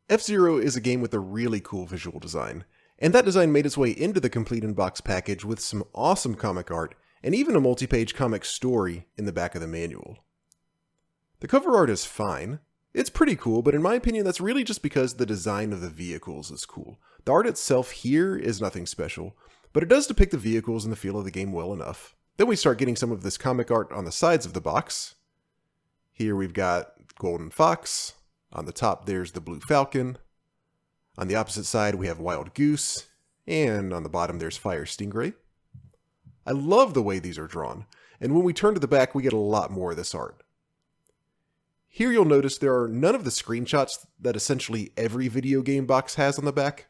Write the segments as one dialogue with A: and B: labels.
A: F-Zero is a game with a really cool visual design, and that design made its way into the complete in-box package with some awesome comic art and even a multi-page comic story in the back of the manual. The cover art is fine. It's pretty cool, but in my opinion that's really just because the design of the vehicles is cool. The art itself here is nothing special, but it does depict the vehicles and the feel of the game well enough. Then we start getting some of this comic art on the sides of the box. Here we've got Golden Fox. On the top there's the Blue Falcon. On the opposite side we have Wild Goose. And on the bottom there's Fire Stingray. I love the way these are drawn, and when we turn to the back we get a lot more of this art. Here you'll notice there are none of the screenshots that essentially every video game box has on the back.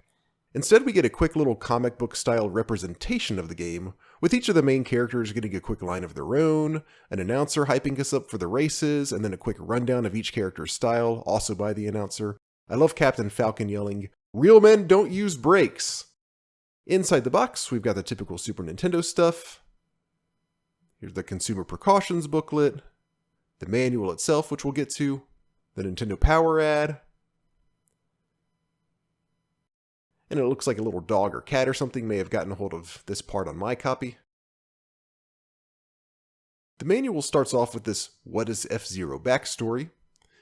A: Instead we get a quick little comic book style representation of the game, with each of the main characters getting a quick line of their own, an announcer hyping us up for the races, and then a quick rundown of each character's style, also by the announcer. I love Captain Falcon yelling, "Real men don't use brakes!" Inside the box we've got the typical Super Nintendo stuff. Here's the consumer precautions booklet, the manual itself, which we'll get to, the Nintendo Power ad, and it looks like a little dog or cat or something may have gotten a hold of this part on my copy. The manual starts off with this "What is F-Zero" backstory.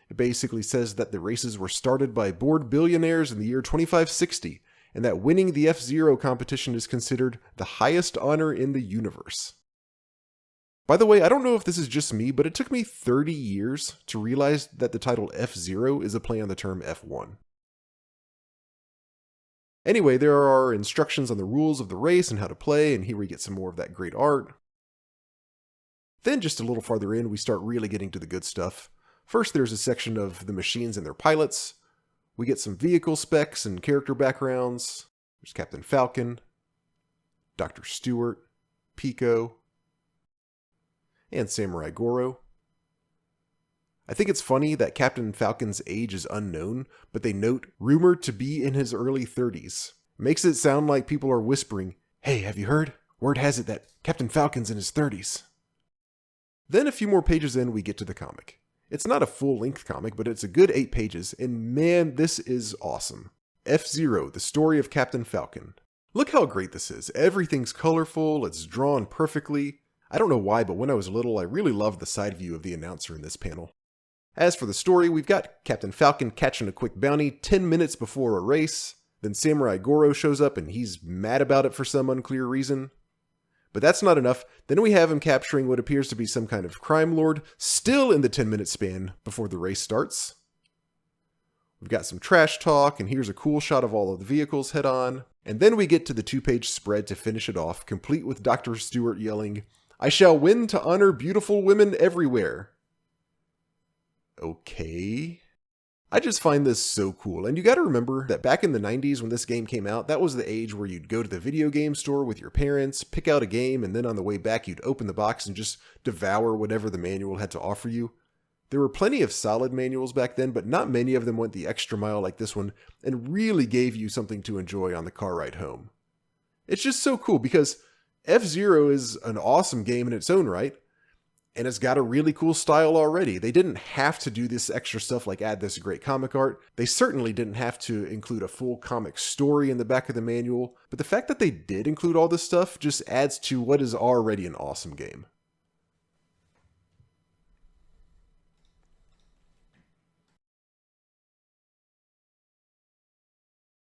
A: It basically says that the races were started by bored billionaires in the year 2560, and that winning the F-Zero competition is considered the highest honor in the universe. By the way, I don't know if this is just me, but it took me 30 years to realize that the title F-Zero is a play on the term F1. Anyway, there are instructions on the rules of the race and how to play, and here we get some more of that great art. Then just a little farther in, we start really getting to the good stuff. First, there's a section of the machines and their pilots. We get some vehicle specs and character backgrounds. There's Captain Falcon, Dr. Stewart, Pico, and Samurai Goro. I think it's funny that Captain Falcon's age is unknown, but they note rumored to be in his early 30s. Makes it sound like people are whispering, "Hey, have you heard? Word has it that Captain Falcon's in his 30s. Then a few more pages in, we get to the comic. It's not a full-length comic, but it's a good 8 pages, and man, this is awesome. F-Zero, the story of Captain Falcon. Look how great this is. Everything's colorful, it's drawn perfectly. I don't know why, but when I was little, I really loved the side view of the announcer in this panel. As for the story, we've got Captain Falcon catching a quick bounty 10 minutes before a race. Then Samurai Goro shows up and he's mad about it for some unclear reason. But that's not enough. Then we have him capturing what appears to be some kind of crime lord, still in the 10-minute span before the race starts. We've got some trash talk, and here's a cool shot of all of the vehicles head on. And then we get to the 2-page spread to finish it off, complete with Dr. Stewart yelling, "I shall win to honor beautiful women everywhere." Okay. I just find this so cool, and you gotta remember that back in the 90s when this game came out, that was the age where you'd go to the video game store with your parents, pick out a game, and then on the way back you'd open the box and just devour whatever the manual had to offer you. There were plenty of solid manuals back then, but not many of them went the extra mile like this one, and really gave you something to enjoy on the car ride home. It's just so cool because F-Zero is an awesome game in its own right, and it's got a really cool style already. They didn't have to do this extra stuff like add this great comic art. They certainly didn't have to include a full comic story in the back of the manual, but the fact that they did include all this stuff just adds to what is already an awesome game.